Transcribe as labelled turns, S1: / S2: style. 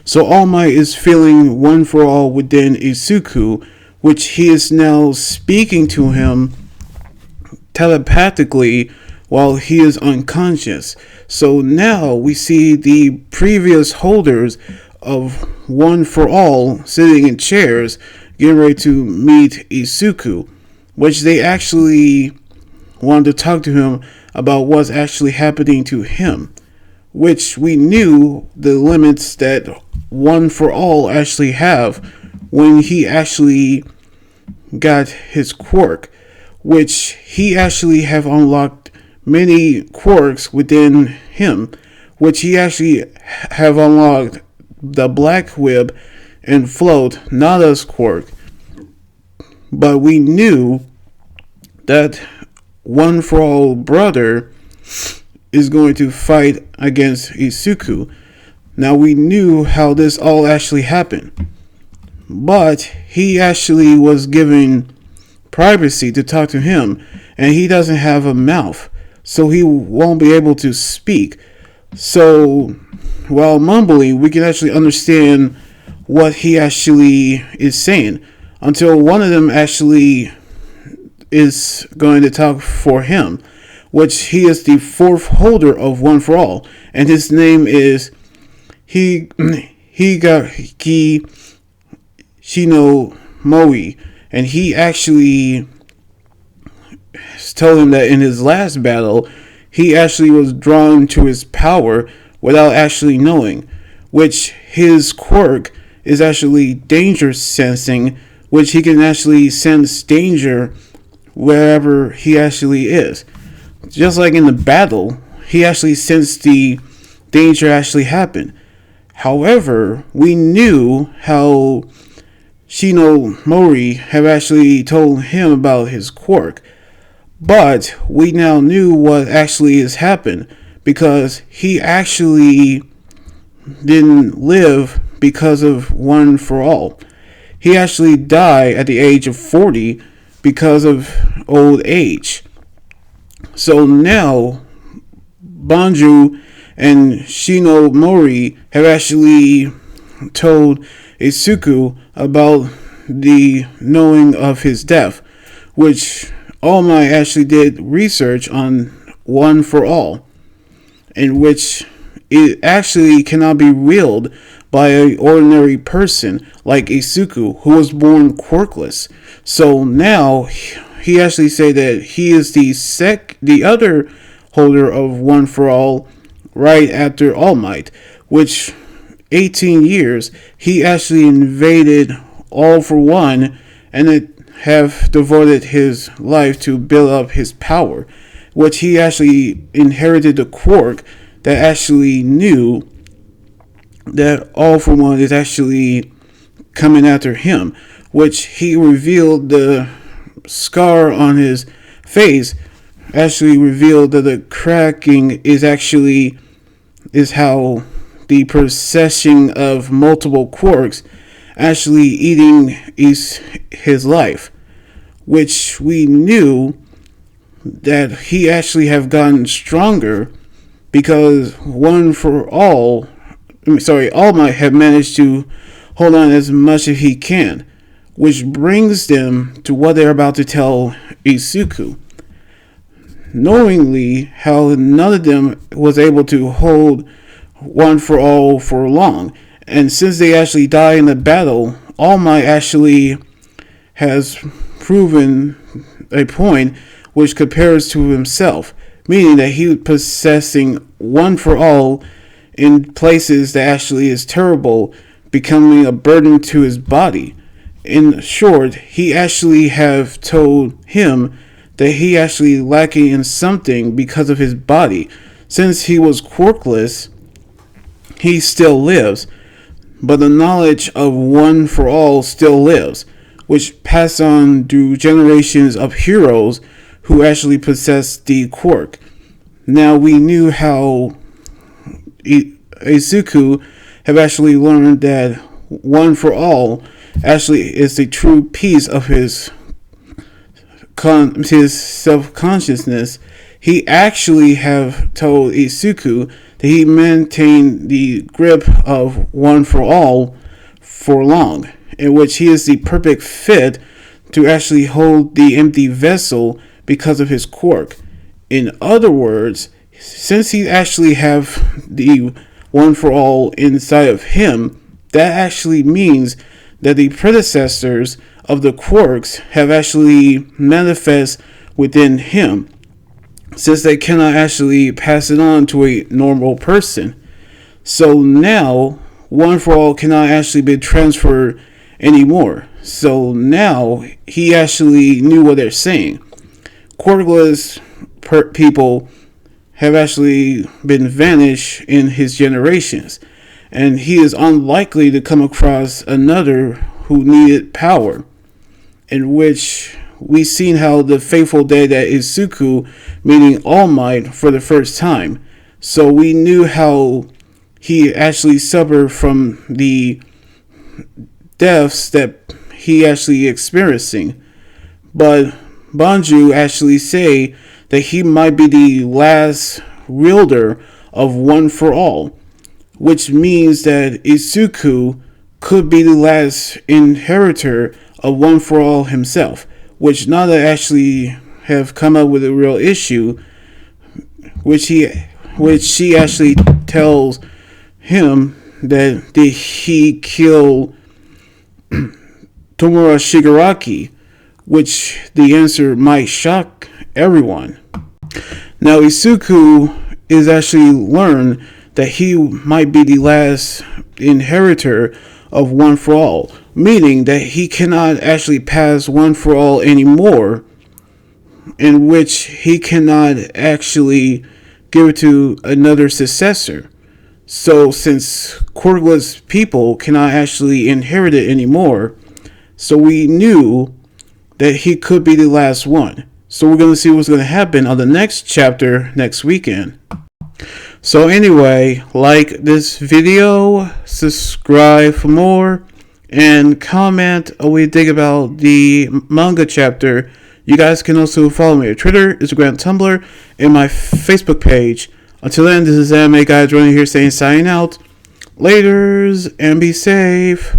S1: So All Might is feeling one for all within Izuku, which he is now speaking to him telepathically while he is unconscious. So now we see the previous holders of One for All sitting in chairs getting ready to meet Izuku, which they actually wanted to talk to him about what's actually happening to him, which we knew the limits that One for All actually have when he actually got his quirk, which he actually have unlocked many quirks within him, which he actually have unlocked the Black Whip and Float Nada's quirk. But we knew that One for All brother is going to fight against Izuku. Now we knew how this all actually happened, but he actually was given privacy to talk to him, and he doesn't have a mouth, so he won't be able to speak. So while mumbling, we can actually understand what he actually is saying until one of them actually is going to talk for him, which he is the fourth holder of One for All, and his name is Higaki Shino Moi, and he actually told him that in his last battle, he actually was drawn to his power without actually knowing, which his quirk is actually danger sensing, which he can actually sense danger wherever he actually is. Just like in the battle, he actually sensed the danger actually happen. However, we knew how Shino Mori have actually told him about his quirk, but we now knew what actually has happened because he actually didn't live because of One for All. He actually died at the age of 40 because of old age. So now Banju and Shino Mori have actually told Izuku about the knowing of his death, which All Might actually did research on One for All, in which it actually cannot be wielded by an ordinary person like Izuku, who was born quirkless. So now he actually said that he is the other holder of One for All right after All Might, which 18 years he actually invaded All for One and it have devoted his life to build up his power, which he actually inherited the quirk that actually knew that All for One is actually coming after him, which he revealed the scar on his face actually revealed that the cracking is how the processing of multiple quirks actually eating his life, which we knew that he actually have gotten stronger because All Might have managed to hold on as much as he can, which brings them to what they're about to tell Izuku. Knowingly how none of them was able to hold One for All for long, and since they actually died in the battle, All Might actually has proven a point which compares to himself, meaning that he was possessing One for All in places that actually is terrible, becoming a burden to his body. In short, he actually have told him that he actually lacking in something because of his body. Since he was quirkless, he still lives, but the knowledge of One for All still lives, which passed on through generations of heroes who actually possess the quirk. Now we knew how Izuku have actually learned that One for All actually is the true piece of his self-consciousness. He actually have told Izuku he maintained the grip of One for All for long, in which he is the perfect fit to actually hold the empty vessel because of his quirk. In other words, since he actually have the One for All inside of him, that actually means that the predecessors of the quirks have actually manifest within him, since they cannot actually pass it on to a normal person. So now, One for All cannot actually be transferred anymore. So now, he actually knew what they're saying. Quirkless people have actually been vanished in his generations, and he is unlikely to come across another who needed power, in which we seen how the faithful dead at Izuku meeting All Might for the first time. So we knew how he actually suffered from the deaths that he actually experiencing. But Banju actually say that he might be the last wielder of One for All, which means that Izuku could be the last inheritor of One for All himself, which Nada actually have come up with a real issue, which she actually tells him that did he kill Tomura Shigaraki, which the answer might shock everyone. Now Izuku is actually learned that he might be the last inheritor of One for All, meaning that he cannot actually pass One for All anymore, in which he cannot actually give it to another successor. So since quirkless people cannot actually inherit it anymore, so we knew that he could be the last one. So we're going to see what's going to happen on the next chapter next weekend. So anyway, like this video, subscribe for more, and comment what you think about the manga chapter. You guys can also follow me on Twitter, Instagram, Tumblr, and my Facebook page. Until then, this is Anime Guy Joining here saying signing out. Laters, and be safe.